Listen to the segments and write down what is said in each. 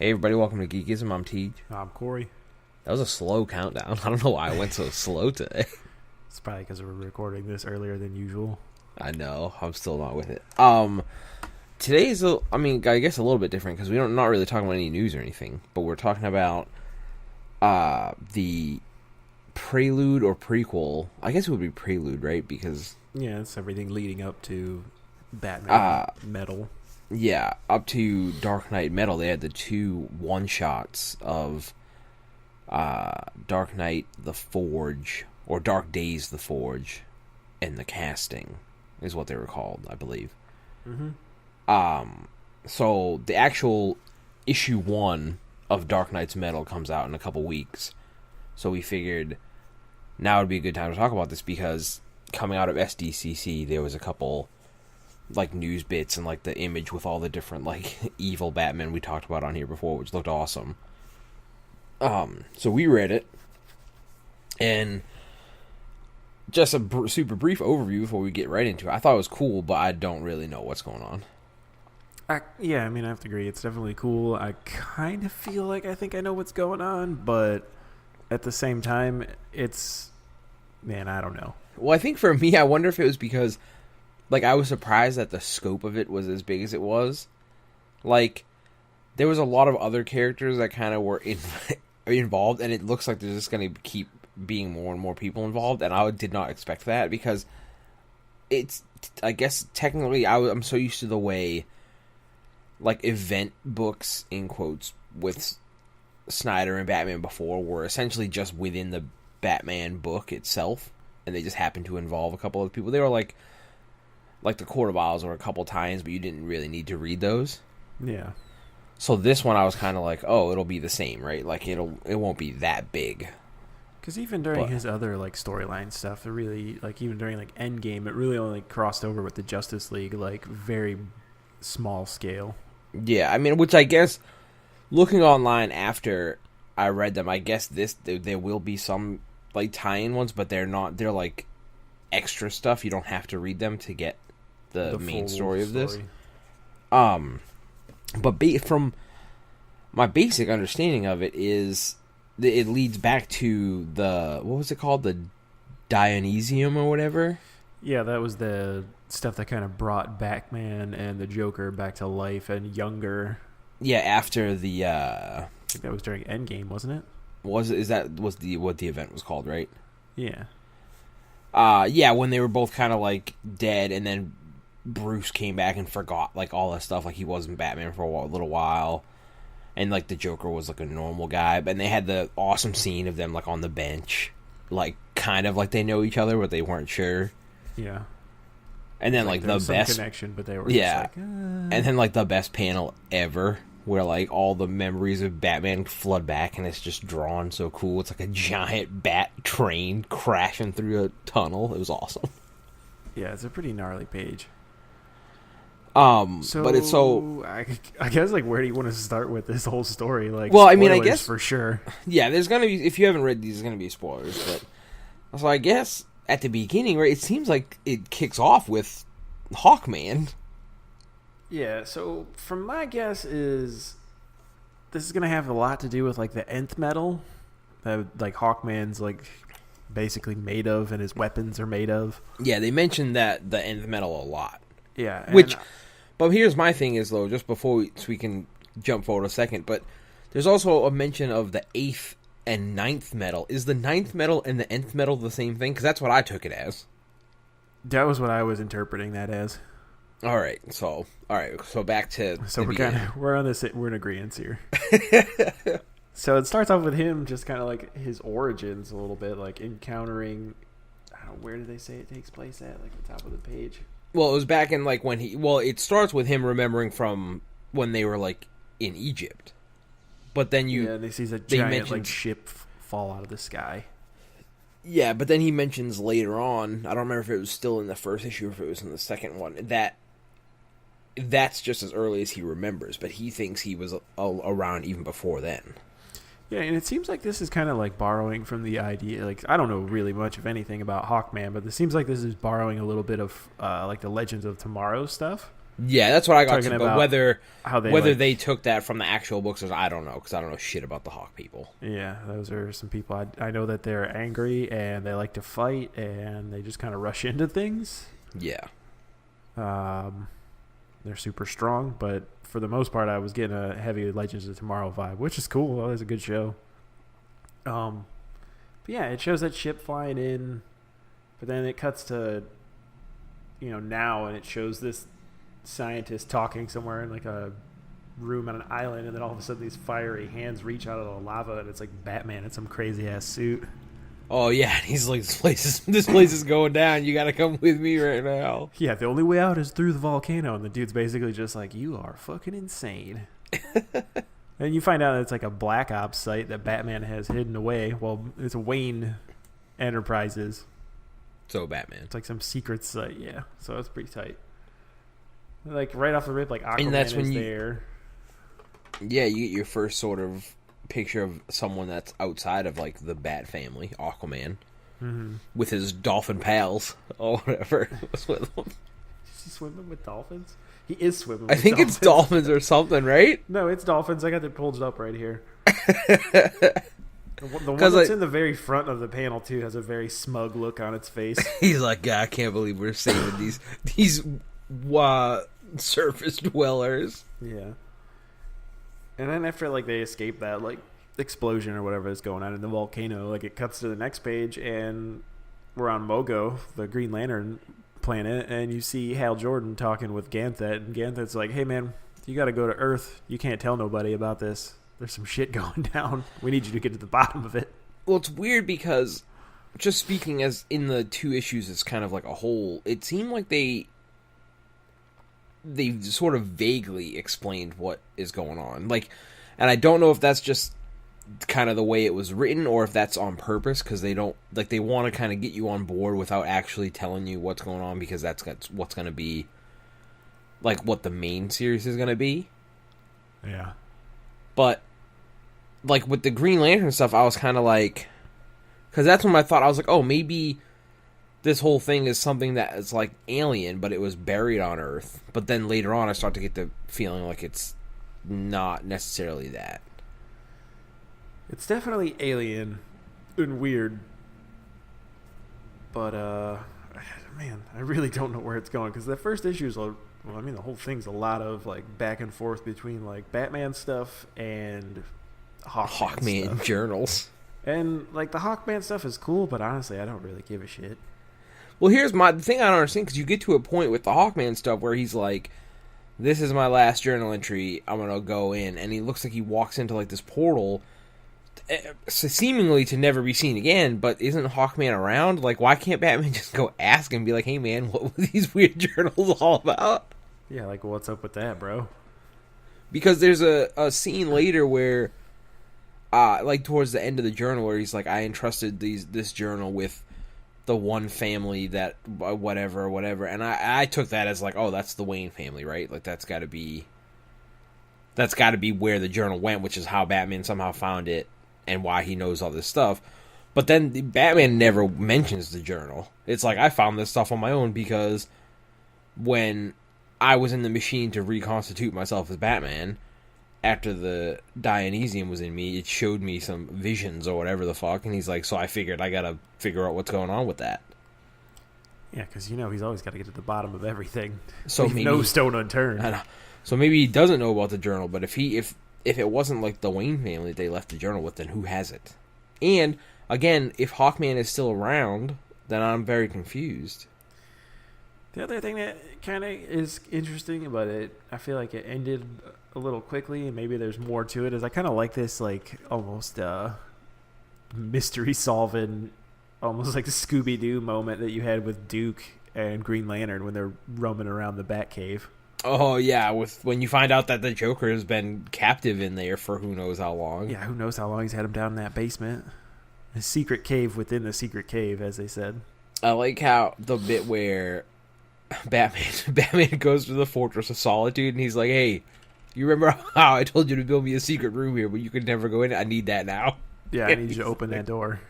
Hey everybody, welcome to Geekism. I'm Tej. I'm Corey. That was a slow countdown. I don't know why I went so slow today. It's probably because we're recording this earlier than usual. I know, I'm still not with it. Today's, I guess a little bit different because not really talking about any news or anything, but we're talking about the prelude or prequel. I guess it would be prelude, right? Because Yeah, it's everything leading up to Batman Metal. yeah, up to Dark Knight Metal, they had the two one shots of Dark Knight the Forge or Dark Days the Forge and the Casting is what they were called, I believe. So the actual issue 1 of Dark Knight's Metal comes out in a couple weeks. So we figured now would be a good time to talk about this because coming out of SDCC, there was a couple like news bits and like the image with all the different like evil Batman we talked about on here before, which looked awesome. So we read it, and just a super brief overview before we get right into it. I thought it was cool, but I don't really know what's going on. I have to agree. It's definitely cool. I kind of feel like I think I know what's going on, but at the same time, I don't know. Well, I think for me, I wonder if it was because, like, I was surprised that the scope of it was as big as it was. Like, there was a lot of other characters that kind of were involved, and it looks like there's just going to keep being more and more people involved, and I did not expect that because it's, I guess, technically, I'm so used to the way, like, event books, in quotes, with Snyder and Batman before were essentially just within the Batman book itself, and they just happened to involve a couple of people. They were like the Court of Owls were a couple times, but you didn't really need to read those. Yeah. So this one I was kind of like, oh, it'll be the same, right? Like it won't be that big. Because even during his other like storyline stuff, it really like even during like Endgame, it really only crossed over with the Justice League, like very small scale. Yeah, I mean, which I guess looking online after I read them, I guess there will be some like tie-in ones, but they're not. They're like extra stuff. You don't have to read them to get the main story of this. But from my basic understanding of it is it leads back to the, what was it called? The Dionysium or whatever? Yeah, that was the stuff that kind of brought Batman and the Joker back to life and younger. Yeah, after the I think that was during Endgame, wasn't it? what the event was called, right? Yeah. Yeah, when they were both kind of like dead, and then Bruce came back and forgot like all that stuff, like he wasn't Batman for a little while, and like the Joker was like a normal guy. And they had the awesome scene of them like on the bench, like kind of like they know each other, but they weren't sure. Yeah. And then like the best connection, but they were yeah, just and then like the best panel ever, where like all the memories of Batman flood back, and it's just drawn so cool. It's like a giant bat train crashing through a tunnel. It was awesome. Yeah, it's a pretty gnarly page. But it's so. I guess like where do you want to start with this whole story? Like, well, I mean, I spoilers guess for sure. Yeah, there's gonna be, if you haven't read these, there's gonna be spoilers. But so I guess at the beginning, right, it seems like it kicks off with Hawkman. Yeah. So from my guess is this is gonna have a lot to do with like the nth metal that like Hawkman's like basically made of, and his weapons are made of. Yeah, they mentioned that the nth metal a lot. Yeah. But here's my thing is, though, just before so we can jump forward a second, but there's also a mention of the 8th and 9th metal. Is the 9th metal and the nth metal the same thing? Because that's what I took it as. That was what I was interpreting that as. All right, so back to So we're on this. We're in agreement here. So it starts off with him just kind of like his origins a little bit, like encountering. I don't know, where did they say it takes place at? Like the top of the page. Well, it was back in like when it starts with him remembering from when they were like in Egypt. But then they see a giant like ship fall out of the sky. Yeah, but then he mentions later on, I don't remember if it was still in the first issue or if it was in the second one, that's just as early as he remembers, but he thinks he was around even before then. Yeah, and it seems like this is kind of like borrowing from the idea, like, I don't know really much of anything about Hawkman, but it seems like this is borrowing a little bit of, like, the Legends of Tomorrow stuff. Yeah, that's what I got Talking to. But about whether how they whether like, they took that from the actual books, or I don't know, because I don't know shit about the Hawk people. yeah, those are some people I know that they're angry and they like to fight and they just kind of rush into things. Yeah. They're super strong, but for the most part, I was getting a heavy Legends of Tomorrow vibe, which is cool. That was a good show. But yeah, it shows that ship flying in, but then it cuts to, now, and it shows this scientist talking somewhere in like a room on an island, and then all of a sudden these fiery hands reach out of the lava, and it's like Batman in some crazy ass suit. Oh yeah, and he's like, this place is going down. You got to come with me right now. Yeah, the only way out is through the volcano, and the dude's basically just like, you are fucking insane. And you find out it's like a Black Ops site that Batman has hidden away. Well, it's Wayne Enterprises. So Batman. It's like some secret site, yeah. So it's pretty tight. Like right off the rip, like Aquaman And that's when is you, there. Yeah, you get your first sort of picture of someone that's outside of like the Bat family, Aquaman, with his dolphin pals or whatever. Is he swimming with dolphins? He is swimming I with think dolphins. it's dolphins or something, right? No, it's dolphins. I got it pulled up right here. The one that's in the very front of the panel, too, has a very smug look on its face. He's like, God, I can't believe we're saving these surface dwellers. Yeah. And then after, like, they escape that, like, explosion or whatever is going on in the volcano, like, it cuts to the next page, and we're on Mogo, the Green Lantern planet, and you see Hal Jordan talking with Ganthet, and Ganthet's like, hey, man, you got to go to Earth. You can't tell nobody about this. There's some shit going down. We need you to get to the bottom of it. Well, it's weird because, just speaking as in the two issues, it's kind of like a whole, it seemed like they sort of vaguely explained what is going on. Like, and I don't know if that's just kind of the way it was written or if that's on purpose, because they don't, like, they want to kind of get you on board without actually telling you what's going on, because that's what's going to be, like, what the main series is going to be. Yeah. But, like, with the Green Lantern stuff, I was kind of like, because that's when I thought, I was like, oh, maybe this whole thing is something that is, like, alien, but it was buried on Earth. But then later on, I start to get the feeling like it's not necessarily that. It's definitely alien and weird. But, man, I really don't know where it's going. Because the first issue is, the whole thing's a lot of, like, back and forth between, like, Batman stuff and Hawkman stuff. Journals. And, like, the Hawkman stuff is cool, but honestly, I don't really give a shit. Well, here's the thing I don't understand, because you get to a point with the Hawkman stuff where he's like, this is my last journal entry, I'm going to go in. And he looks like he walks into, like, this portal, seemingly to never be seen again, but isn't Hawkman around? Like, why can't Batman just go ask and be like, hey, man, what were these weird journals all about? Yeah, like, what's up with that, bro? Because there's a scene later where, like, towards the end of the journal, where he's like, I entrusted this journal with the one family that, whatever, and I took that as like, oh, that's the Wayne family, right? Like, that's got to be where the journal went, which is how Batman somehow found it and why he knows all this stuff. But then Batman never mentions the journal. It's like, I found this stuff on my own because when I was in the machine to reconstitute myself as Batman, after the Dionysium was in me, it showed me some visions or whatever the fuck, and he's like, so I figured I gotta figure out what's going on with that. Yeah, because, he's always got to get to the bottom of everything. So Leave no stone unturned. I know. So maybe he doesn't know about the journal, but if it wasn't like the Wayne family they left the journal with, then who has it? And, again, if Hawkman is still around, then I'm very confused. The other thing that kind of is interesting about it, I feel like it ended a little quickly, and maybe there's more to it, is I kind of like this, like, almost mystery solving, almost like a Scooby-Doo moment that you had with Duke and Green Lantern when they're roaming around the Batcave. Oh, yeah, when you find out that the Joker has been captive in there for who knows how long. Yeah, who knows how long he's had him down in that basement. A secret cave within the secret cave, as they said. I like how the bit where Batman goes to the Fortress of Solitude, and he's like, hey, you remember how I told you to build me a secret room here, but you could never go in? I need that now. Yeah, I need you to open that door.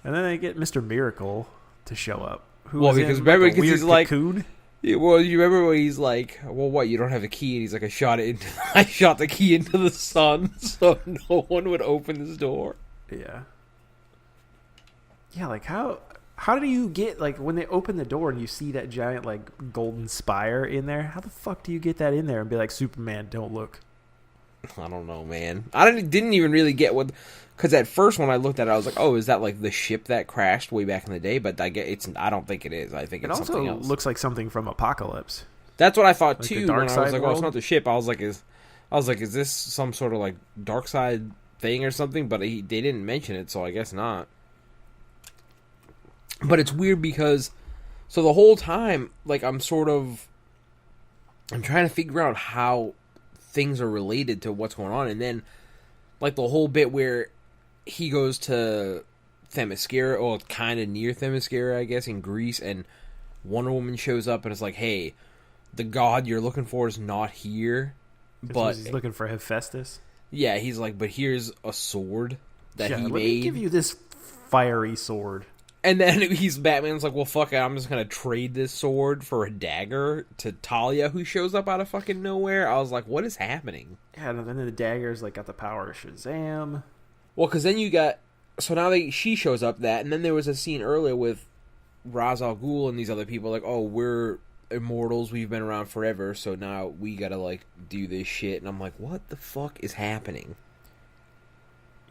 And then they get Mr. Miracle to show up. Well, because remember, because he's like, cocoon? Yeah, well, you remember when he's like, "Well, what? You don't have a key?" And he's like, I shot the key into the sun, so no one would open this door." Yeah. Yeah, like how do you get like when they open the door and you see that giant like golden spire in there? How the fuck do you get that in there and be like, Superman, don't look? I don't know, man. Didn't even really get what, because at first when I looked at it, I was like, "Oh, is that like the ship that crashed way back in the day?" But I don't think it is. I think It it's also something else. looks like something from Apocalypse. That's what I thought Like the too. Dark When I was Side like, "Oh, it's world? not the ship." I was like, "Is this some sort of like dark side thing or something?" But they didn't mention it, so I guess not. But it's weird because, so the whole time, like I'm trying to figure out how things are related to what's going on, and then like the whole bit where he goes to Themyscira, or kind of near Themyscira, I guess, in Greece, and Wonder Woman shows up and is like, "Hey, the god you're looking for is not here." But He's looking for Hephaestus. yeah, he's like, "But here's a sword that he Let made." me give you this fiery sword. And then Batman's like, "Well, fuck it, I'm just gonna trade this sword for a dagger to Talia, who shows up out of fucking nowhere." I was like, "What is happening?" Yeah, and then the dagger's like got the power of Shazam. Well, because then you got, so now she shows up and then there was a scene earlier with Ra's al Ghul and these other people like, "Oh, we're immortals, we've been around forever, so now we gotta like do this shit," and I'm like, "What the fuck is happening?"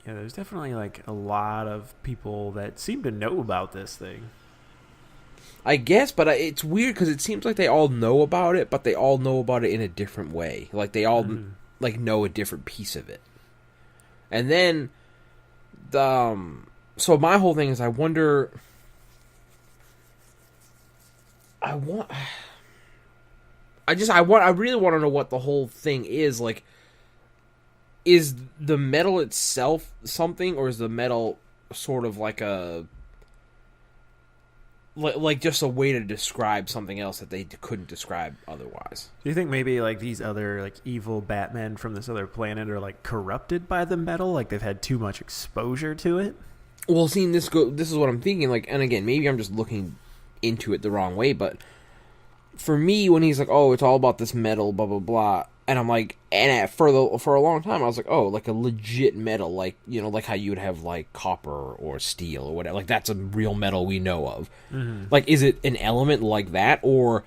Yeah, there's definitely like a lot of people that seem to know about this thing. I guess, but it's weird because it seems like they all know about it, but they all know about it in a different way. Like they all like know a different piece of it. And then so my whole thing is I wonder, I really want to know what the whole thing is. Like, is the metal itself something, or is the metal sort of like like just a way to describe something else that they couldn't describe otherwise? Do you think maybe like these other like evil Batmen from this other planet are like corrupted by the metal? Like they've had too much exposure to it? Well, seeing this is what I'm thinking. Like, and again, maybe I'm just looking into it the wrong way, but for me, when he's like, "Oh, it's all about this metal, blah blah blah," and I'm like, for a long time, I was like, "Oh, like a legit metal, like, you know, like how you would have like copper or steel or whatever. Like that's a real metal we know of. Mm-hmm. Like, is it an element like that, or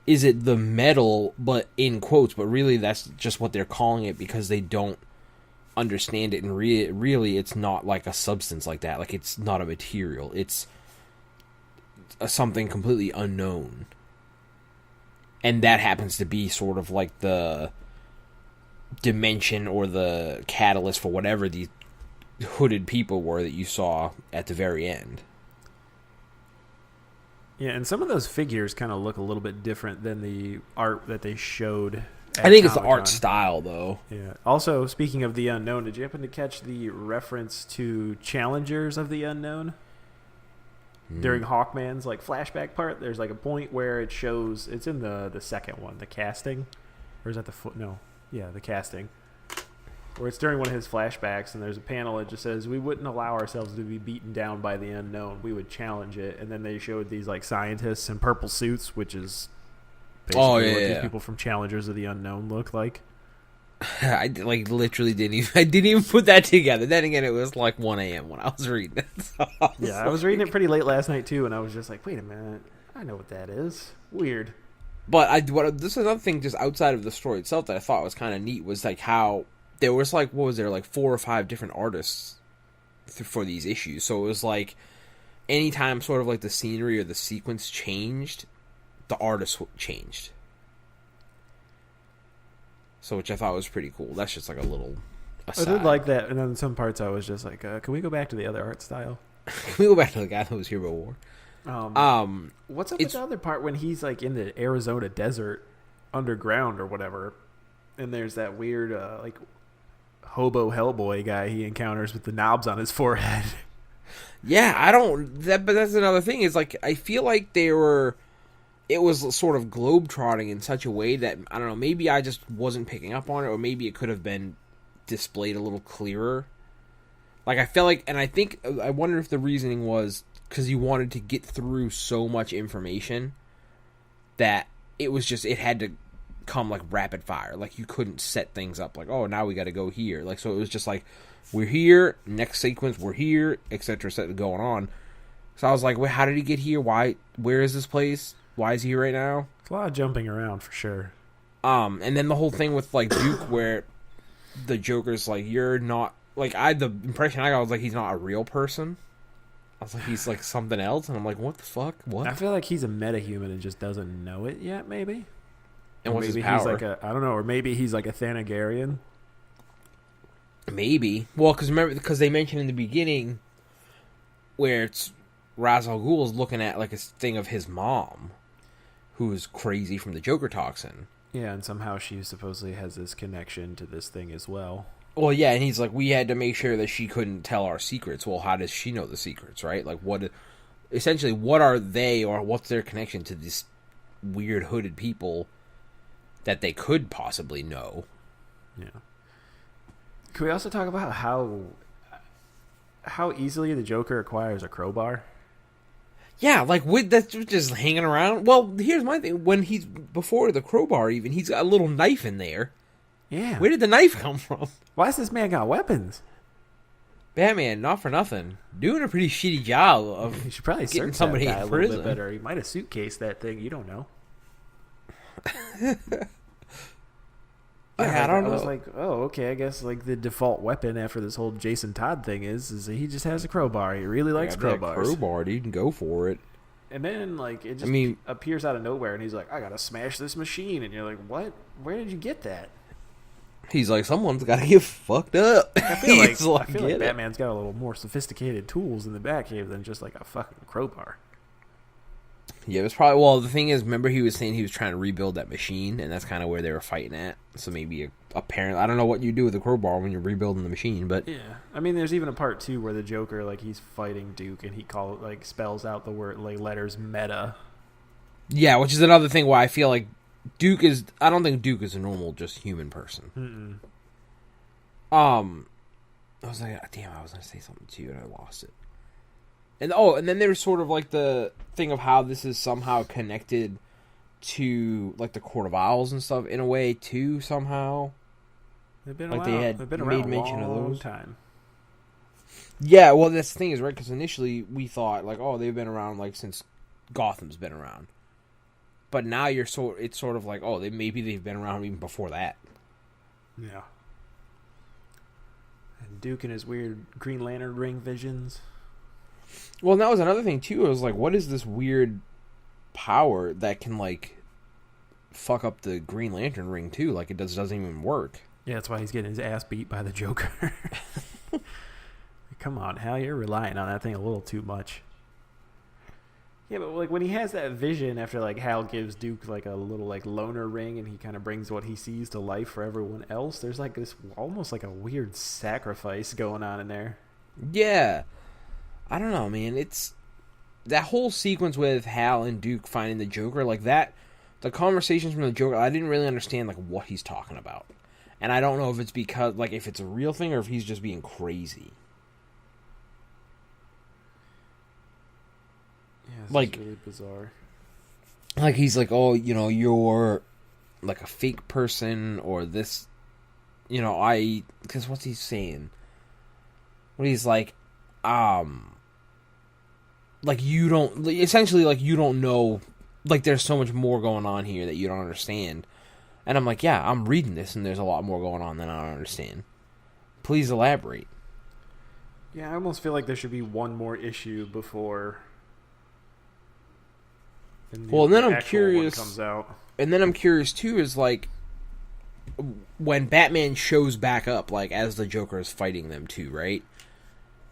is it the metal, but in quotes? But really, that's just what they're calling it because they don't understand it, and really, it's not like a substance like that. Like it's not a material. It's something completely unknown." And that happens to be sort of like the dimension or the catalyst for whatever these hooded people were that you saw at the very end. Yeah, and some of those figures kind of look a little bit different than the art that they showed at I think it's the Comic-Con. art style, though. Yeah. Also, speaking of the unknown, did you happen to catch the reference to Challengers of the Unknown? During Hawkman's like flashback part, there's like a point where it shows, it's in the second one, the casting, or is that the the casting, where it's during one of his flashbacks, and there's a panel that just says, "We wouldn't allow ourselves to be beaten down by the unknown, we would challenge it." And then they showed these like scientists in purple suits, which is basically what these people from Challengers of the Unknown look like. I like literally I didn't even put that together. Then again, it was like 1 a.m. when I was reading it. So I was reading it pretty late last night too, and I was just like, "Wait a minute, I know what that is. Weird." But this is another thing just outside of the story itself that I thought was kind of neat was like how there was like, what was there, like 4 or 5 different artists for these issues. So it was like anytime sort of like the scenery or the sequence changed, the artist changed. So, which I thought was pretty cool. That's just like a little aside. I did like that, and then some parts I was just like, "Can we go back to the other art style?" Can we go back to the guy that was here before? What's up with the other part when he's like in the Arizona desert, underground or whatever, and there's that weird like hobo Hellboy guy he encounters with the knobs on his forehead. Yeah, but that's another thing. Is like I feel like it was sort of globetrotting in such a way that, I don't know, maybe I just wasn't picking up on it, or maybe it could have been displayed a little clearer. Like, I felt like, and I wonder if the reasoning was because you wanted to get through so much information that it was just, it had to come like rapid fire. Like you couldn't set things up like, oh, now we got to go here. Like, so it was just like, we're here, next sequence, we're here, etc. going on. So I was like, wait, how did he get here? Why? Where is this place? Why is he here right now? It's a lot of jumping around for sure. And then the whole thing with like Duke, where the Joker's like, you're not like, the impression I got was like, he's not a real person. I was like, he's like something else, and I'm like, what the fuck? What? I feel like he's a metahuman and just doesn't know it yet, maybe. And or what's maybe his power? he's like I don't know, or maybe he's like a Thanagarian. Maybe. Well, because they mentioned in the beginning where it's Ra's al Ghul's looking at like a thing of his mom, who's crazy from the Joker toxin. Yeah, and somehow she supposedly has this connection to this thing as well. Well, yeah, and he's like, we had to make sure that she couldn't tell our secrets. Well, how does she know the secrets, right? Like, essentially, what are they, or what's their connection to these weird hooded people that they could possibly know? Yeah. Can we also talk about how easily the Joker acquires a crowbar? Yeah, like, that's just hanging around. Well, here's my thing. When he's, before the crowbar even, he's got a little knife in there. Yeah. Where did the knife come from? Why has this man got weapons? Batman, not for nothing, doing a pretty shitty job of He should probably getting search somebody that guy in a little prison. bit better. He might have suitcased that thing. You don't know. I don't know. I was like, oh, okay. I guess like the default weapon after this whole Jason Todd thing is that he just has a crowbar. He really likes crowbars. Crowbar, dude, you can go for it. And then like it just appears out of nowhere, and he's like, I gotta smash this machine, and you're like, what? Where did you get that? He's like, someone's got to get fucked up. I feel like, like like Batman's got a little more sophisticated tools in the Batcave than just like a fucking crowbar. Yeah, it was probably, well, the thing is, remember he was saying he was trying to rebuild that machine, and that's kind of where they were fighting at. So maybe apparently, I don't know what you do with a crowbar when you're rebuilding the machine, but yeah, I mean, there's even a part 2 where the Joker, like, he's fighting Duke, and he spells out the word, like, letters meta. Yeah, which is another thing why I feel like I don't think Duke is a normal, just human person. I was like, damn, I was going to say something to you, and I lost it. And then there's sort of like the thing of how this is somehow connected to like the Court of Owls and stuff in a way too, somehow. They've been like around. They've been around made a mention of long those. time. Yeah, well, that's the thing is, right, because initially we thought like, oh, they've been around like since Gotham's been around. But now it's sort of like, oh, maybe they've been around even before that. Yeah. And Duke and his weird Green Lantern ring visions. Well, and that was another thing too. It was like, what is this weird power that can like fuck up the Green Lantern ring too? Like it doesn't even work. Yeah, that's why he's getting his ass beat by the Joker. Come on, Hal, you're relying on that thing a little too much. Yeah, but like when he has that vision after like Hal gives Duke like a little like loner ring, and he kind of brings what he sees to life for everyone else. There's like this almost like a weird sacrifice going on in there. Yeah. I don't know, man. It's that whole sequence with Hal and Duke finding the Joker, like that. The conversations from the Joker, I didn't really understand like what he's talking about, and I don't know if it's because like if it's a real thing or if he's just being crazy. Yeah, like really bizarre. Like he's like, oh, you're like a fake person or this, because what's he saying? What he's like, like you don't, essentially like you don't know, like there's so much more going on here that you don't understand. And I'm like, yeah, I'm reading this and there's a lot more going on than I don't understand. Please elaborate. Yeah, I almost feel like there should be one more issue before. Well, and then I'm curious. Comes out. And then I'm curious too. Is like when Batman shows back up, like as the Joker is fighting them too, right?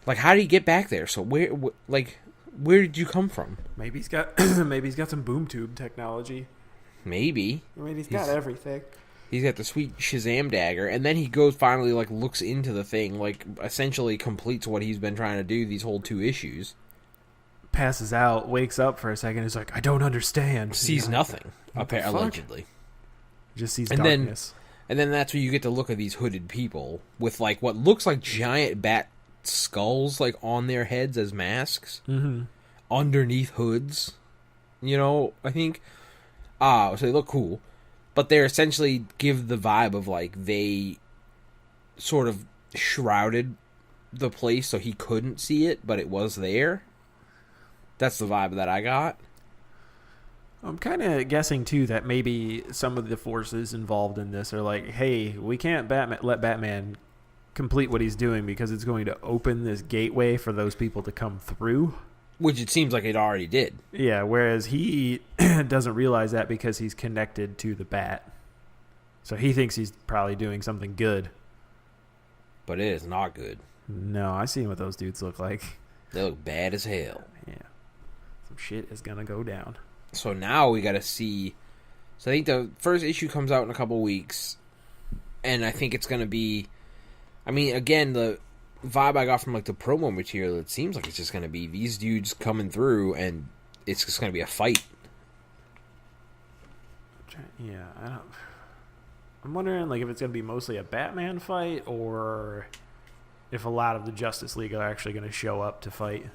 Like, how did he get back there? So where did you come from? Maybe he's got some boom tube technology. Maybe. I mean, he's got everything. He's got the sweet Shazam dagger, and then he goes finally like looks into the thing, like essentially completes what he's been trying to do these whole 2 issues. Passes out, wakes up for a second, is like, I don't understand. Sees nothing, allegedly. Just sees darkness. And then that's where you get to look at these hooded people with like what looks like giant bat skulls like on their heads as masks underneath hoods. I think So they look cool, but they're essentially give the vibe of like they sort of shrouded the place so he couldn't see it, but it was there. That's the vibe that I got. I'm kind of guessing too that maybe some of the forces involved in this are like, hey, we can't let Batman complete what he's doing because it's going to open this gateway for those people to come through. Which it seems like it already did. Yeah, whereas he doesn't realize that because he's connected to the bat. So he thinks he's probably doing something good. But it is not good. No, I seen what those dudes look like. They look bad as hell. Yeah. Some shit is going to go down. So now we got to see. So I think the first issue comes out in a couple weeks. And I think it's going to be. I mean, again, the vibe I got from like the promo material, it seems like it's just going to be these dudes coming through and it's just going to be a fight. Yeah, I'm wondering like if it's going to be mostly a Batman fight or if a lot of the Justice League are actually going to show up to fight.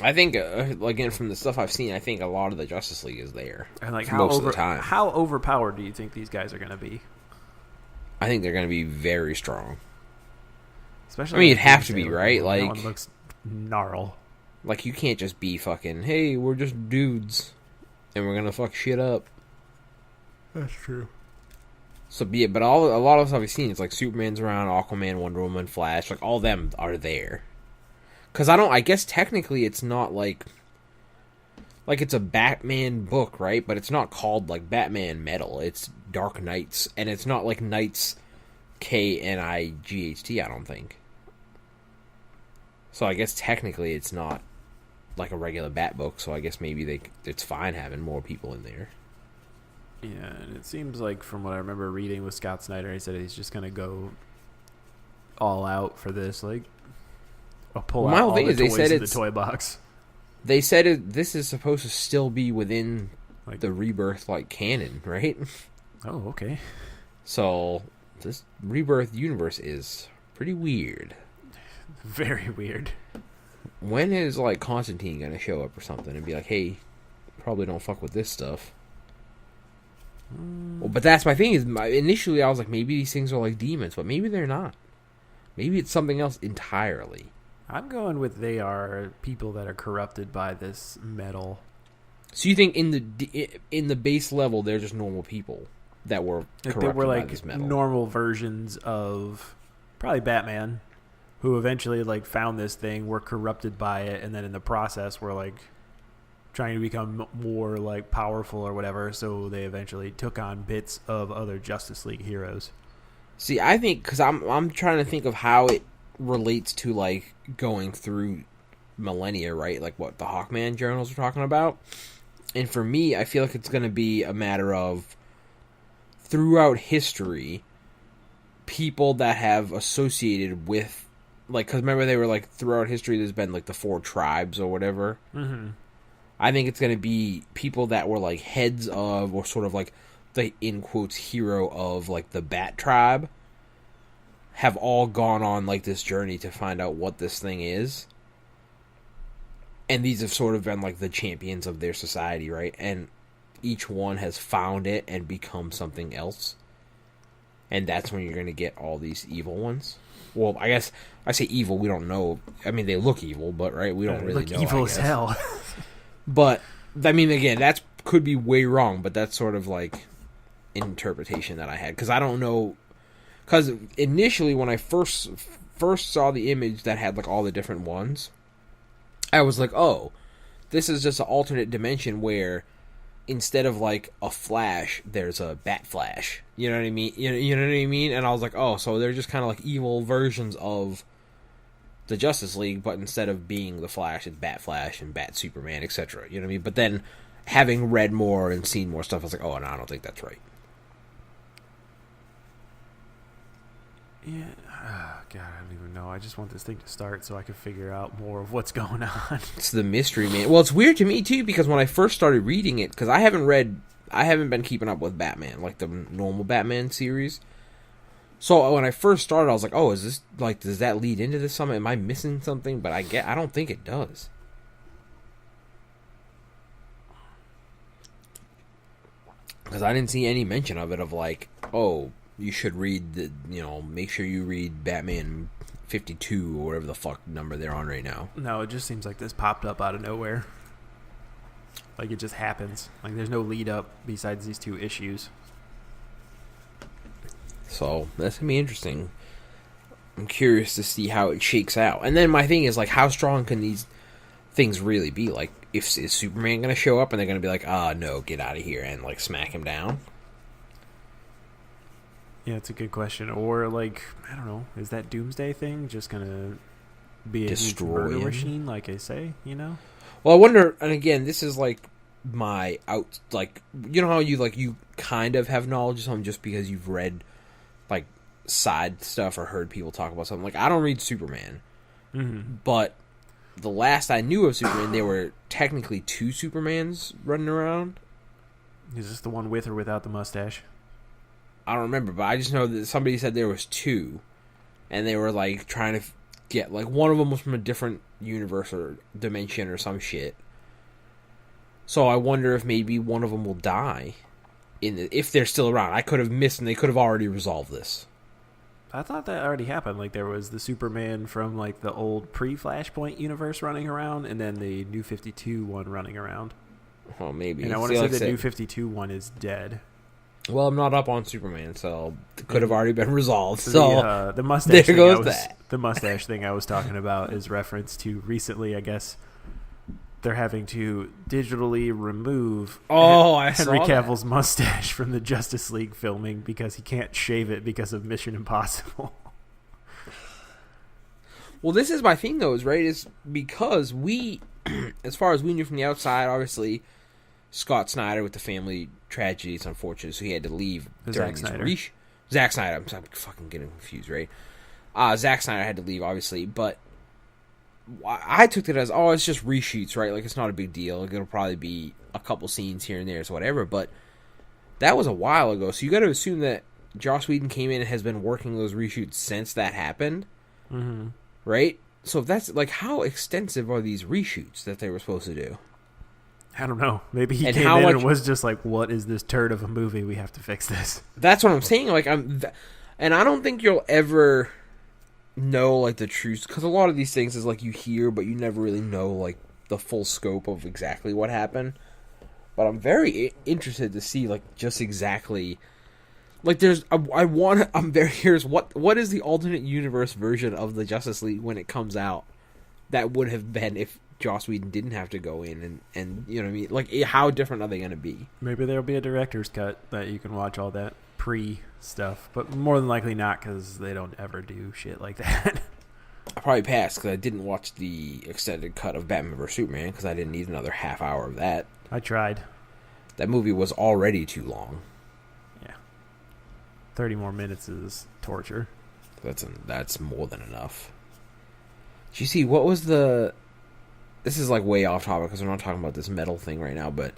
I think, again, from the stuff I've seen, I think a lot of the Justice League is there. And like most of the time. How overpowered do you think these guys are going to be? I think they're going to be very strong. Especially, I mean, you'd have to be, right? Like, that one looks gnarl. Like, you can't just be fucking, hey, we're just dudes, and we're gonna fuck shit up. That's true. So, yeah, but a lot of stuff I've seen, it's like Superman's around, Aquaman, Wonder Woman, Flash, like, all them are there. Because I guess technically it's not like it's a Batman book, right? But it's not called, like, Batman Metal. It's Dark Knights, and it's not like Knights Knight, I don't think. So I guess technically it's not like a regular Bat book, so I guess maybe it's fine having more people in there. Yeah, and it seems like from what I remember reading with Scott Snyder, he said he's just going to go all out for this, like pull out all the toys in the toy box. They said this is supposed to still be within like the Rebirth like canon, right? Oh, okay. So this Rebirth universe is pretty weird. Very weird. When is like Constantine gonna show up or something and be like, "Hey, probably don't fuck with this stuff"? Well, but that's my thing. Initially I was like, maybe these things are like demons, but maybe they're not. Maybe it's something else entirely. I'm going with they are people that are corrupted by this metal. So you think in the base level they're just normal people that were corrupted they were like by this metal? Normal versions of probably Batman, who eventually like found this thing, were corrupted by it, and then in the process were like trying to become more like powerful or whatever. So they eventually took on bits of other Justice League heroes. See, I think because I'm trying to think of how it relates to like going through millennia, right? Like what the Hawkman journals were talking about. And for me, I feel like it's going to be a matter of throughout history, people that have associated with, like, because remember they were like throughout history there's been like the 4 tribes or whatever. Mm-hmm. I think it's going to be people that were like heads of, or sort of like the in quotes hero of like the Bat tribe, have all gone on like this journey to find out what this thing is. And these have sort of been like the champions of their society, right? And each one has found it and become something else. And that's when you're going to get all these evil ones. Well, I guess I say evil, we don't know. I mean, they look evil, but right, we don't really know. Evil as hell. But I mean, again, that could be way wrong, but that's sort of like interpretation that I had, because I don't know. Because initially, when I first saw the image that had like all the different ones, I was like, oh, this is just an alternate dimension where instead of like a Flash, there's a Bat Flash. You know what I mean? You know what I mean? And I was like, oh, so they're just kind of like evil versions of the Justice League, but instead of being the Flash, it's Bat Flash and Bat Superman, etc. You know what I mean? But then, having read more and seen more stuff, I was like, oh, no, I don't think that's right. Yeah, God, I don't even know. I just want this thing to start so I can figure out more of what's going on. It's the mystery, man. Well, it's weird to me too, because when I first started reading it, because I haven't been keeping up with Batman, like the normal Batman series. So when I first started, I was like, oh, is this like, does that lead into this something? Am I missing something? But I don't think it does. Because I didn't see any mention of it, of like, oh, you should read make sure you read Batman 52 or whatever the fuck number they're on right now. No, it just seems like this popped up out of nowhere. Like, it just happens. Like, there's no lead up besides these 2 issues. So, that's going to be interesting. I'm curious to see how it shakes out. And then my thing is, like, how strong can these things really be? Like, is Superman going to show up and they're going to be like, no, get out of here, and, like, smack him down? Yeah, it's a good question. Or, like, I don't know, is that Doomsday thing just going to be a huge murder machine, like I say, Well, I wonder, and again, this is, like, my you know how you kind of have knowledge of something just because you've read, like, side stuff or heard people talk about something. Like, I don't read Superman, but the last I knew of Superman, there were technically 2 Supermans running around. Is this the one with or without the mustache? I don't remember, but I just know that somebody said there was 2, and they were, like, trying to get, like, one of them was from a different universe or dimension or some shit. So I wonder if maybe one of them will die if they're still around. I could have missed, and they could have already resolved this. I thought that already happened. Like, there was the Superman from, like, the old pre-Flashpoint universe running around, and then the New 52 one running around. Well, maybe. And I want to say the New 52 one is dead. Well, I'm not up on Superman, so it could have already been resolved. So the mustache there goes that. The mustache thing I was talking about is reference to recently, I guess, they're having to digitally remove Henry Cavill's mustache from the Justice League filming because he can't shave it because of Mission Impossible. Well, this is my thing, though, is because we, as far as we knew from the outside, obviously, Scott Snyder with the family tragedy, it's unfortunate, so he had to leave during these Zack Snyder. I'm fucking getting confused, right? Zack Snyder had to leave, obviously, but I took it as, it's just reshoots, right? Like, it's not a big deal. Like, it'll probably be a couple scenes here and there, so whatever. But that was a while ago, so you got to assume that Joss Whedon came in and has been working those reshoots since that happened, right? So if that's, like, how extensive are these reshoots that they were supposed to do? I don't know. Maybe he came in and was just like, what is this turd of a movie? We have to fix this. That's what I'm saying. Like, and I don't think you'll ever know, like, the truth, because a lot of these things is, like, you hear, but you never really know, like, the full scope of exactly what happened. But I'm very interested to see, like, just exactly, like, I'm very curious, what is the alternate universe version of the Justice League when it comes out that would have been if Joss Whedon didn't have to go in and you know what I mean? Like, how different are they going to be? Maybe there'll be a director's cut that you can watch all that pre-stuff, but more than likely not, because they don't ever do shit like that. I probably passed because I didn't watch the extended cut of Batman vs. Superman because I didn't need another half hour of that. I tried. That movie was already too long. Yeah. 30 more minutes is torture. That's more than enough. Did you see, what was the... This is, like, way off topic because we're not talking about this metal thing right now, but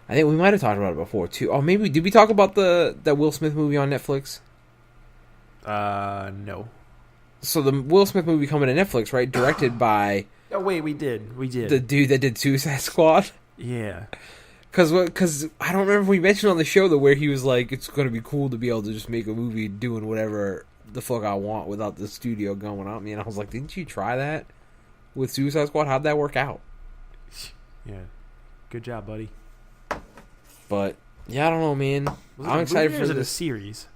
I think we might have talked about it before, too. Oh, maybe... Did we talk about that Will Smith movie on Netflix? No. So the Will Smith movie coming to Netflix, right? Directed by... Oh, wait, we did. The dude that did Suicide Squad? Yeah. Because I don't remember if we mentioned on the show, though, where he was like, it's going to be cool to be able to just make a movie doing whatever the fuck I want without the studio going on me. And I was like, didn't you try that with Suicide Squad? How'd that work out? Yeah. Good job, buddy. But, yeah, I don't know, man. I'm excited for this. Is it a series?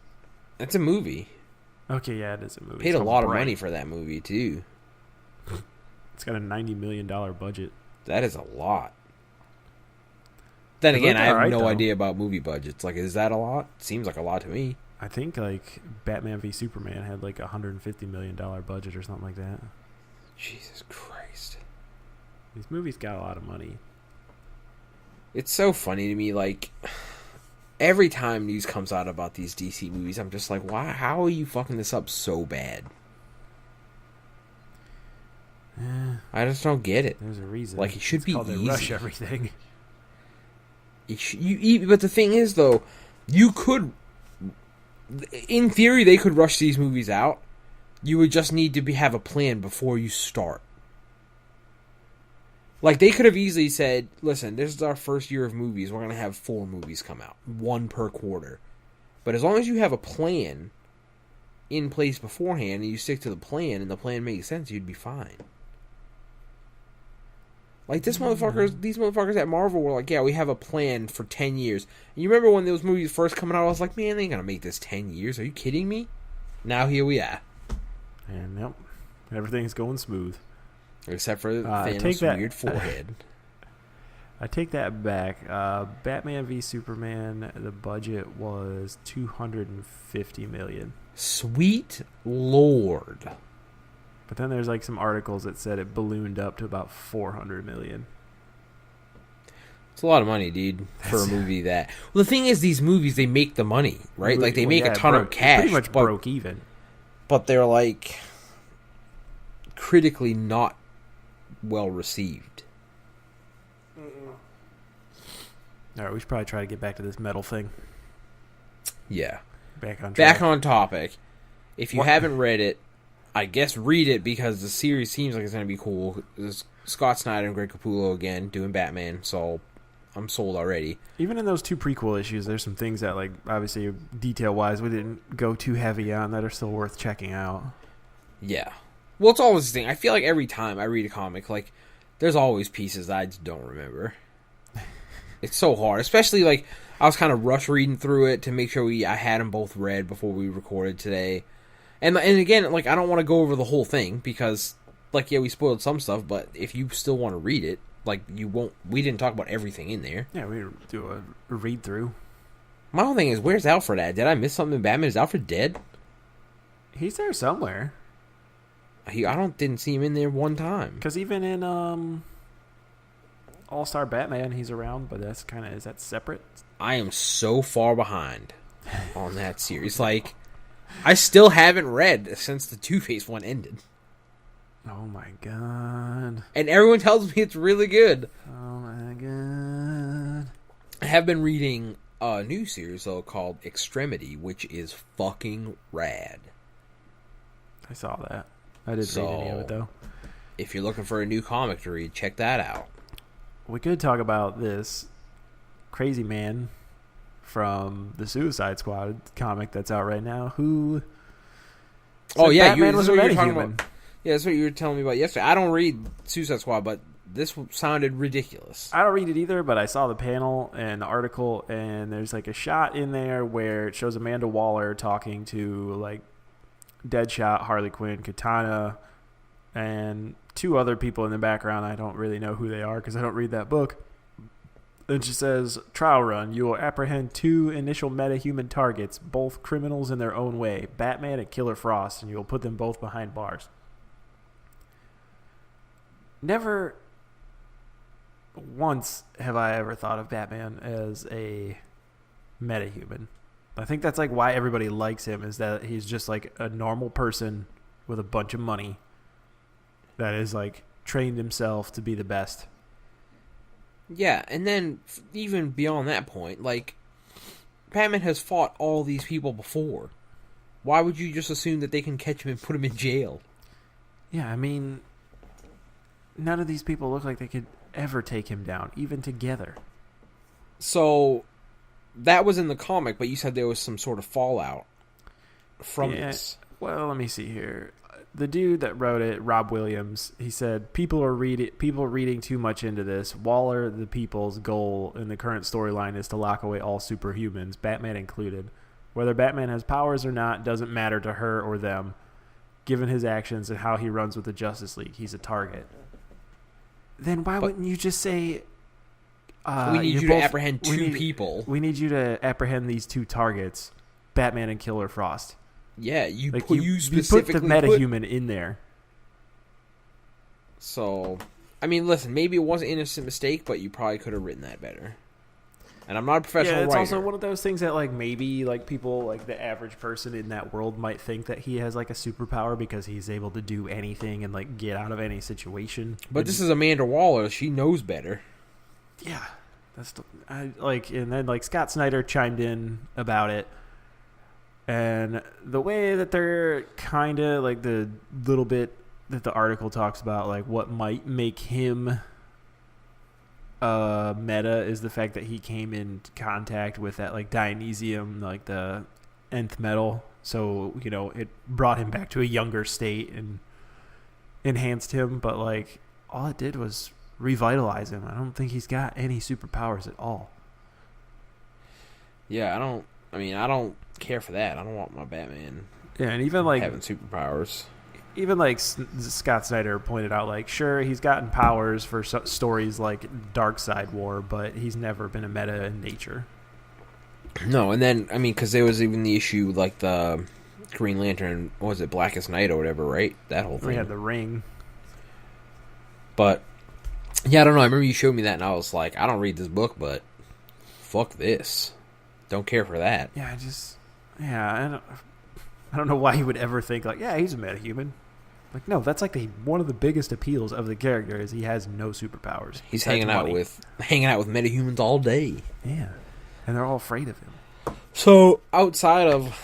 It's a movie. Okay, yeah, it is a movie. Paid a lot of money for that movie, too. It's got a $90 million budget. That is a lot. Then again, I have no idea about movie budgets. Like, is that a lot? Seems like a lot to me. I think, like, Batman v Superman had, like, a $150 million budget or something like that. Jesus Christ. These movies got a lot of money. It's so funny to me, like, every time news comes out about these DC movies, I'm just like, why? How are you fucking this up so bad? I just don't get it. There's a reason. Like, it should be easy. They rush everything. But the thing is, though, you could... In theory, they could rush these movies out. You would just need to have a plan before you start. Like, they could have easily said, listen, this is our first year of movies. We're going to have 4 movies come out. 1 per quarter. But as long as you have a plan in place beforehand and you stick to the plan and the plan makes sense, you'd be fine. Like, these motherfuckers at Marvel were like, yeah, we have a plan for 10 years. And you remember when those movies first coming out, I was like, man, they ain't going to make this 10 years. Are you kidding me? Now here we are. And, yep, everything's going smooth. Except for Thanos' weird forehead. I take that back. Batman v Superman, the budget was $250 million. Sweet Lord. But then there's like some articles that said it ballooned up to about $400 million. It's a lot of money, dude, for a movie that... Well, the thing is, these movies, they make the money, right? Like, they make a ton of cash. Pretty much broke even. But they're, like, critically not well received. All right, we should probably try to get back to this metal thing. Yeah. Back on track. Back on topic. If you haven't read it, I guess read it because the series seems like it's going to be cool. There's Scott Snyder and Greg Capullo again doing Batman, so I'm sold already. Even in those 2 prequel issues, there's some things that, like, obviously, detail-wise, we didn't go too heavy on that are still worth checking out. Yeah. Well, it's always the thing. I feel like every time I read a comic, like, there's always pieces that I just don't remember. It's so hard. Especially, like, I was kind of rush reading through it to make sure I had them both read before we recorded today. And again, like, I don't want to go over the whole thing because, like, yeah, we spoiled some stuff, but if you still want to read it, like, you won't... We didn't talk about everything in there. Yeah, we do a read-through. My whole thing is, where's Alfred at? Did I miss something in Batman? Is Alfred dead? He's there somewhere. I didn't see him in there one time. Because even in All-Star Batman, he's around, but that's kind of... Is that separate? I am so far behind on that series. Like, I still haven't read since the Two-Face one ended. Oh my god. And everyone tells me it's really good. Oh my god. I have been reading a new series, though, called Extremity, which is fucking rad. I saw that. I didn't read any of it, though. If you're looking for a new comic to read, check that out. We could talk about this crazy man from the Suicide Squad comic that's out right now, who... Oh, yeah. Batman was a metahuman. Yeah, that's what you were telling me about yesterday. I don't read Suicide Squad, but this sounded ridiculous. I don't read it either, but I saw the panel and the article, and there's like a shot in there where it shows Amanda Waller talking to like Deadshot, Harley Quinn, Katana, and 2 other people in the background. I don't really know who they are because I don't read that book. Then she says, trial run, you will apprehend 2 initial metahuman targets, both criminals in their own way, Batman and Killer Frost, and you will put them both behind bars. Never once have I ever thought of Batman as a metahuman. I think that's like why everybody likes him, is that he's just like a normal person with a bunch of money that is like trained himself to be the best. Yeah, and then even beyond that point, like, Batman has fought all these people before. Why would you just assume that they can catch him and put him in jail? Yeah, I mean, none of these people look like they could ever take him down, even together. So, that was in the comic, but you said there was some sort of fallout from this. Well, let me see here. The dude that wrote it, Rob Williams, he said, people are reading too much into this. Waller, the people's goal in the current storyline is to lock away all superhumans, Batman included. Whether Batman has powers or not doesn't matter to her or them. Given his actions and how he runs with the Justice League, he's a target. Then why wouldn't you just say... we need you to apprehend 2 people. We need you to apprehend these 2 targets, Batman and Killer Frost. Yeah, you like put the metahuman in there. So, I mean, listen, maybe it was an innocent mistake, but you probably could have written that better. And I'm not a professional writer. Yeah, it's also one of those things that, like, maybe, like, people, like, the average person in that world might think that he has, like, a superpower because he's able to do anything and, like, get out of any situation. But this is Amanda Waller. She knows better. Yeah. And then, like, Scott Snyder chimed in about it. And the way that they're kind of, like, the little bit that the article talks about, like, what might make him meta is the fact that he came in contact with that like Dionysium, like the nth metal. So it brought him back to a younger state and enhanced him. But like all it did was revitalize him. I don't think he's got any superpowers at all. Yeah, I don't care for that. I don't want my Batman. Yeah, and even like having superpowers. Even like Scott Snyder pointed out, like, sure, he's gotten powers for stories like Darkseid War, but he's never been a meta in nature. No, and then, because there was even the issue, like, the Green Lantern, what was it, Blackest Night or whatever, right? That whole thing. We had the ring. But, yeah, I don't know. I remember you showed me that, and I was like, I don't read this book, but fuck this. Don't care for that. Yeah, I don't know why he would ever think, like, yeah, he's a metahuman. Like, no, that's like one of the biggest appeals of the character is he has no superpowers. He's hanging out with metahumans all day. Yeah, and they're all afraid of him. So, outside of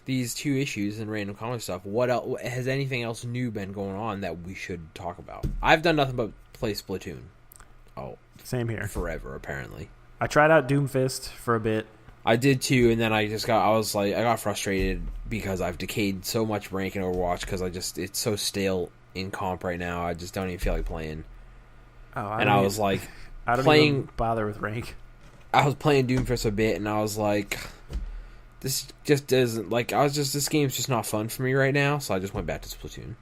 these two issues and random comic stuff, what else has anything else new been going on that we should talk about? I've done nothing but play Splatoon. Oh, same here. Forever, apparently. I tried out Doomfist for a bit. I did too, and then I got frustrated because I've decayed so much rank in Overwatch because it's so stale in comp right now. I just don't even feel like playing. I don't even bother with rank. I was playing Doomfist a bit, and I was like, this just doesn't this game's just not fun for me right now. So I just went back to Splatoon.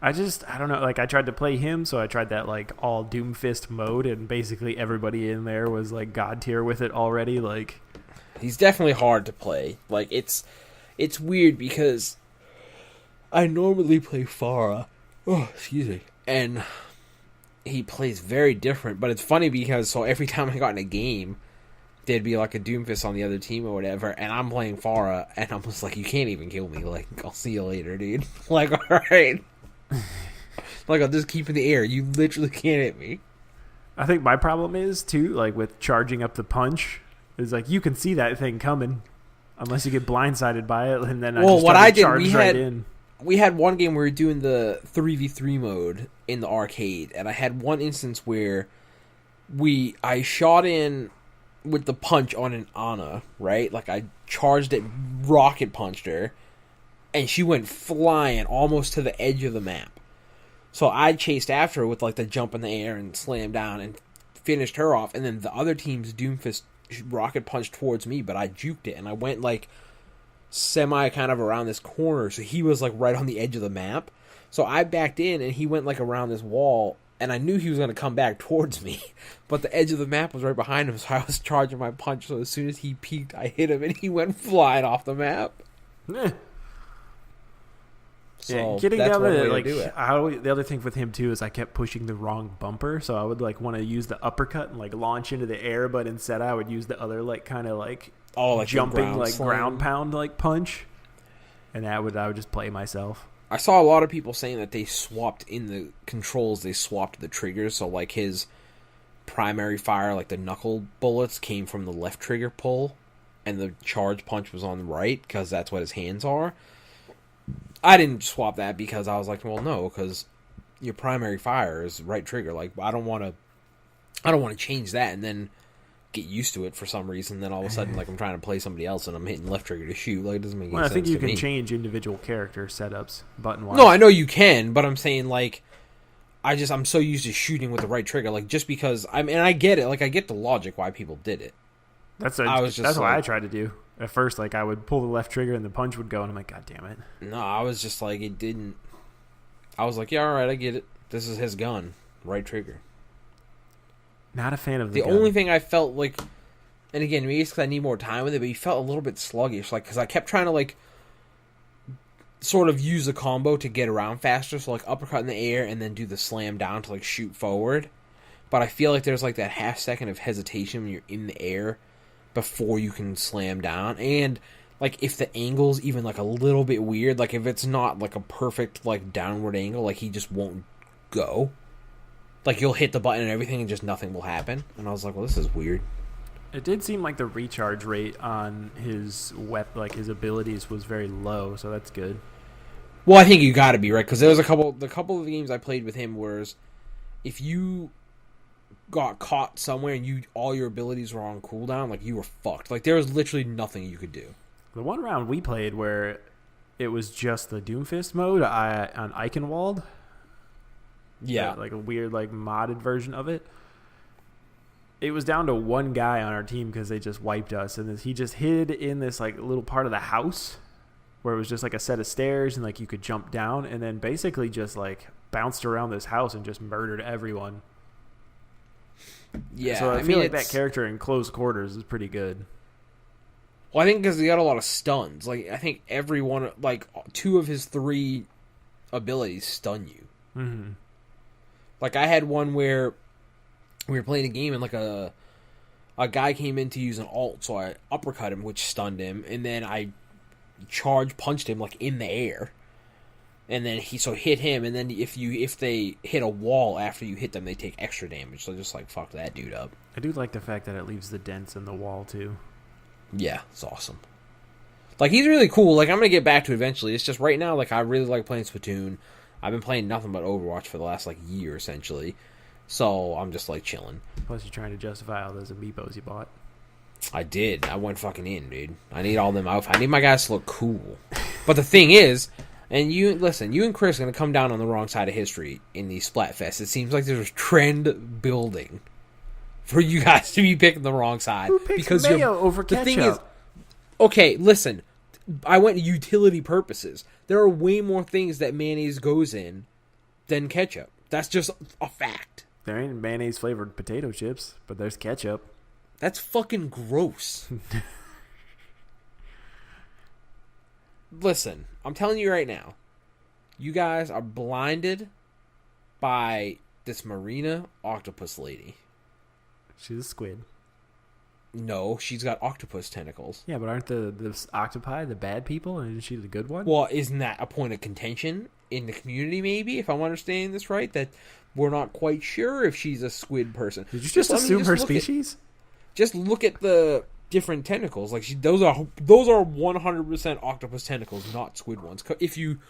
I don't know, like, I tried to play him, so I tried that, like, all Doomfist mode, and basically everybody in there was, like, god tier with it already, like... He's definitely hard to play. Like, it's weird because I normally play Pharah. Oh, excuse me. And he plays very different, but it's funny because, so every time I got in a game, there'd be, like, a Doomfist on the other team or whatever, and I'm playing Pharah, and I'm just like, you can't even kill me. Like, I'll see you later, dude. Like, alright. Like, I'll just keep in the air. You literally can't hit me. I think my problem is, too, like, with charging up the punch, is, like, you can see that thing coming, unless you get blindsided by it, and then we had one game where we were doing the 3v3 mode in the arcade, and I had one instance where I shot in with the punch on an Ana, right? Like, I charged it, rocket punched her, and she went flying almost to the edge of the map. So I chased after her with, like, the jump in the air and slammed down and finished her off. And then the other team's Doomfist rocket punched towards me, but I juked it. And I went, like, semi kind of around this corner. So he was, like, right on the edge of the map. So I backed in, and he went, like, around this wall. And I knew he was going to come back towards me. But the edge of the map was right behind him, so I was charging my punch. So as soon as he peeked, I hit him, and he went flying off the map. So yeah, getting down there, like, the other thing with him too is I kept pushing the wrong bumper, so I would like want to use the uppercut and like launch into the air, but instead I would use the other like kind of like jumping like ground pound like punch, and I would just play myself. I saw a lot of people saying that they swapped in the controls, they swapped the triggers, so like his primary fire, like the knuckle bullets, came from the left trigger pull, and the charge punch was on the right because that's what his hands are. I didn't swap that because I was like, well, no, because your primary fire is right trigger. Like, I don't want to change that and then get used to it for some reason. Then all of a sudden, like, I'm trying to play somebody else and I'm hitting left trigger to shoot. Like, it doesn't make any sense. I think you to can me. change individual character setups button wise. No, I know you can, but I'm saying like, I'm so used to shooting with the right trigger. Like, just because I get it. Like, I get the logic why people did it. That's what I tried to do. At first, like, I would pull the left trigger and the punch would go, and I'm like, God damn it. No, I was just like, it didn't. I was like, yeah, all right, I get it. This is his gun. Right trigger. Not a fan of the gun. The only thing I felt like, and again, maybe it's because I need more time with it, but he felt a little bit sluggish. Like, because I kept trying to, like, sort of use the combo to get around faster. So, like, uppercut in the air and then do the slam down to, like, shoot forward. But I feel like there's, like, that half second of hesitation when you're in the air before you can slam down. And like if the angle's even like a little bit weird, like if it's not like a perfect like downward angle, like he just won't go. Like you'll hit the button and everything and just nothing will happen. And I was like, well, this is weird. It did seem like the recharge rate on his like his abilities was very low, so that's good. Well, I think you got to be right, because there was the couple of games I played with him where if you got caught somewhere and all your abilities were on cooldown, like you were fucked. Like there was literally nothing you could do. The one round we played where it was just the Doomfist mode on Eichenwald. Yeah. Like a weird, like, modded version of it. It was down to one guy on our team because they just wiped us. And he just hid in this, like, little part of the house where it was just, like, a set of stairs and, like, you could jump down. And then basically just, like, bounced around this house and just murdered everyone. Yeah. So I feel like that character in close quarters is pretty good. Well, I think because he got a lot of stuns. Like, I think everyone, like, 2 of his 3 abilities stun you. Mm-hmm. Like, I had one where we were playing a game and, like, a guy came in to use an ult, so I uppercut him, which stunned him, and then I punched him, like, in the air. And then hit him, and then if they hit a wall after you hit them, they take extra damage. So just, like, fuck that dude up. I do like the fact that it leaves the dents in the wall, too. Yeah, it's awesome. Like, he's really cool. Like, I'm going to get back to it eventually. It's just right now, like, I really like playing Splatoon. I've been playing nothing but Overwatch for the last, like, year, essentially. So, I'm just, like, chilling. Plus, you're trying to justify all those amiibos you bought. I did. I went fucking in, dude. I need all them outfits. I need my guys to look cool. But the thing is, and you and Chris are going to come down on the wrong side of history in these Splatfests. It seems like there's a trend building for you guys to be picking the wrong side. Who picks mayo over ketchup? The thing is, okay, listen. I went utility purposes. There are way more things that mayonnaise goes in than ketchup. That's just a fact. There ain't mayonnaise flavored potato chips, but there's ketchup. That's fucking gross. Listen, I'm telling you right now. You guys are blinded by this Marina octopus lady. She's a squid. No, she's got octopus tentacles. Yeah, but aren't the octopi the bad people, and isn't she the good one? Well, isn't that a point of contention in the community, maybe, if I'm understanding this right? That we're not quite sure if she's a squid person. Did you just assume her species? Just look at the different tentacles. Like those are 100% octopus tentacles, not squid ones. If you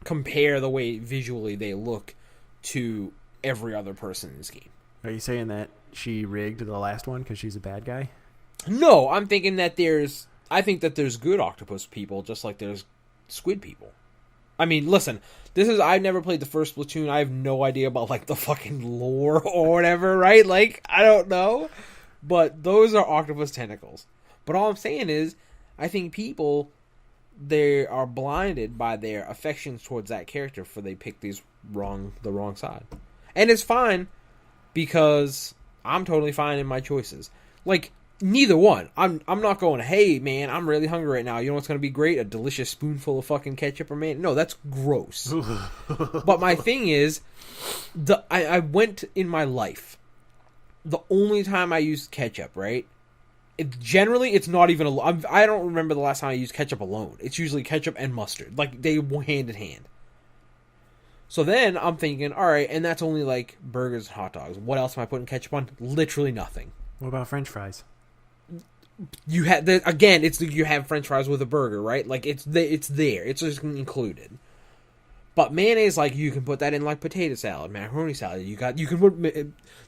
compare the way visually they look to every other person in this game. Are you saying that she rigged the last one because she's a bad guy? No, I'm thinking that I think that there's good octopus people just like there's squid people. I mean, listen, I've never played the first Splatoon. I have no idea about, like, the fucking lore or whatever, right? Like, I don't know. But those are octopus tentacles. But all I'm saying is, I think people, they are blinded by their affections towards that character for they pick the wrong side. And it's fine, because I'm totally fine in my choices. Like, neither one. I'm not going, hey, man, I'm really hungry right now. You know what's going to be great? A delicious spoonful of fucking ketchup or mayonnaise. No, that's gross. But my thing is, I went in my life, the only time I used ketchup, right? Generally, it's not even I don't remember the last time I used ketchup alone. It's usually ketchup and mustard. Like, they go hand in hand. So then I'm thinking, all right, and that's only like burgers and hot dogs. What else am I putting ketchup on? Literally nothing. What about French fries? You have you have French fries with a burger, right? Like it's there. It's just included. But mayonnaise, like, you can put that in like potato salad, macaroni salad. You can put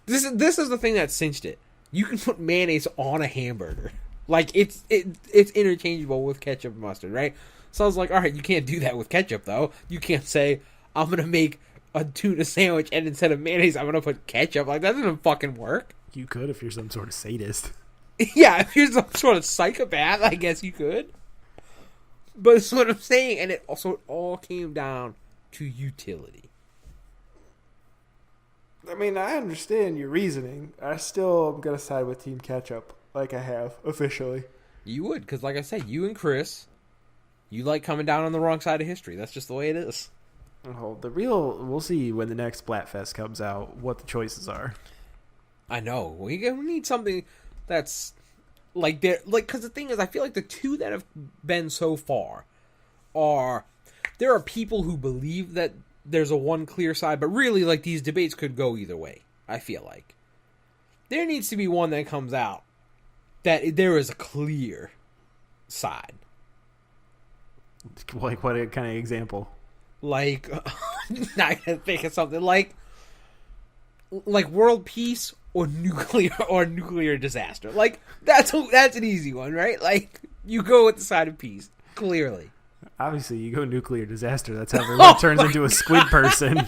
this is the thing that cinched it. You can put mayonnaise on a hamburger. Like it's interchangeable with ketchup and mustard, right? So I was like, all right, you can't do that with ketchup though. You can't say I'm gonna make a tuna sandwich and instead of mayonnaise I'm gonna put ketchup. Like, that doesn't fucking work. You could if you're some sort of sadist. Yeah, if you're some sort of psychopath, I guess you could. But that's what I'm saying, and it all came down to utility. I mean, I understand your reasoning. I still am going to side with Team Ketchup, like I have, officially. You would, because like I said, you and Chris, you like coming down on the wrong side of history. That's just the way it is. Oh, we'll see when the next Splatfest comes out, what the choices are. I know. We need something that's like, because the thing is, I feel like the two that have been so far there are people who believe that there's a one clear side, but really, like, these debates could go either way, I feel like. There needs to be one that comes out that there is a clear side. Like, what kind of example? Like, I can think of something like world peace or nuclear disaster. Like, that's an easy one, right? Like, you go with the side of peace, clearly. Obviously, you go nuclear disaster. That's how everyone turns into a squid person.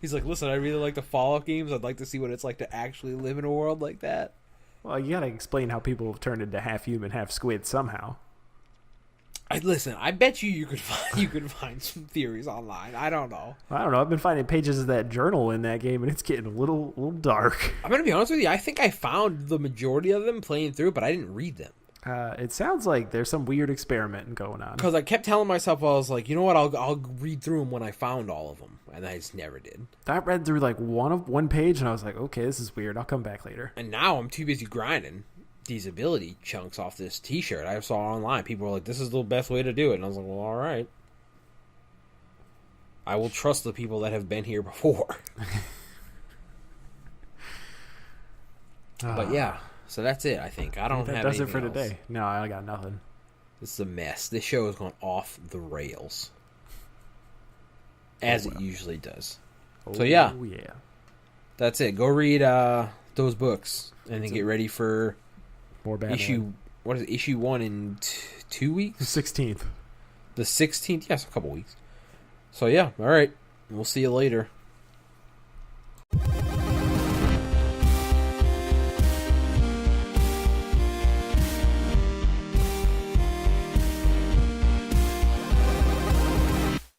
He's like, listen, I really like the Fallout games. I'd like to see what it's like to actually live in a world like that. Well, you gotta explain how people have turned into half human, half squid somehow. Listen, I bet you could find some theories online. I don't know. I don't know. I've been finding pages of that journal in that game, and it's getting a little dark. I'm gonna be honest with you. I think I found the majority of them playing through, but I didn't read them. It sounds like there's some weird experiment going on. Because I kept telling myself, I was like, you know what? I'll read through them when I found all of them, and I just never did. I read through like one page, and I was like, okay, this is weird. I'll come back later. And now I'm too busy grinding these ability chunks off this T-shirt I saw online. People were like, "This is the best way to do it," and I was like, "Well, all right. I will trust the people that have been here before." But yeah, so that's it. I think I don't have. That does it for else. Today. No, I got nothing. This is a mess. This show has gone off the rails, as it usually does. So yeah, that's it. Go read those books, and then get ready for more Batman. Issue 1 in 2 weeks? The 16th. The 16th? Yes, a couple weeks. So yeah, all right. We'll see you later.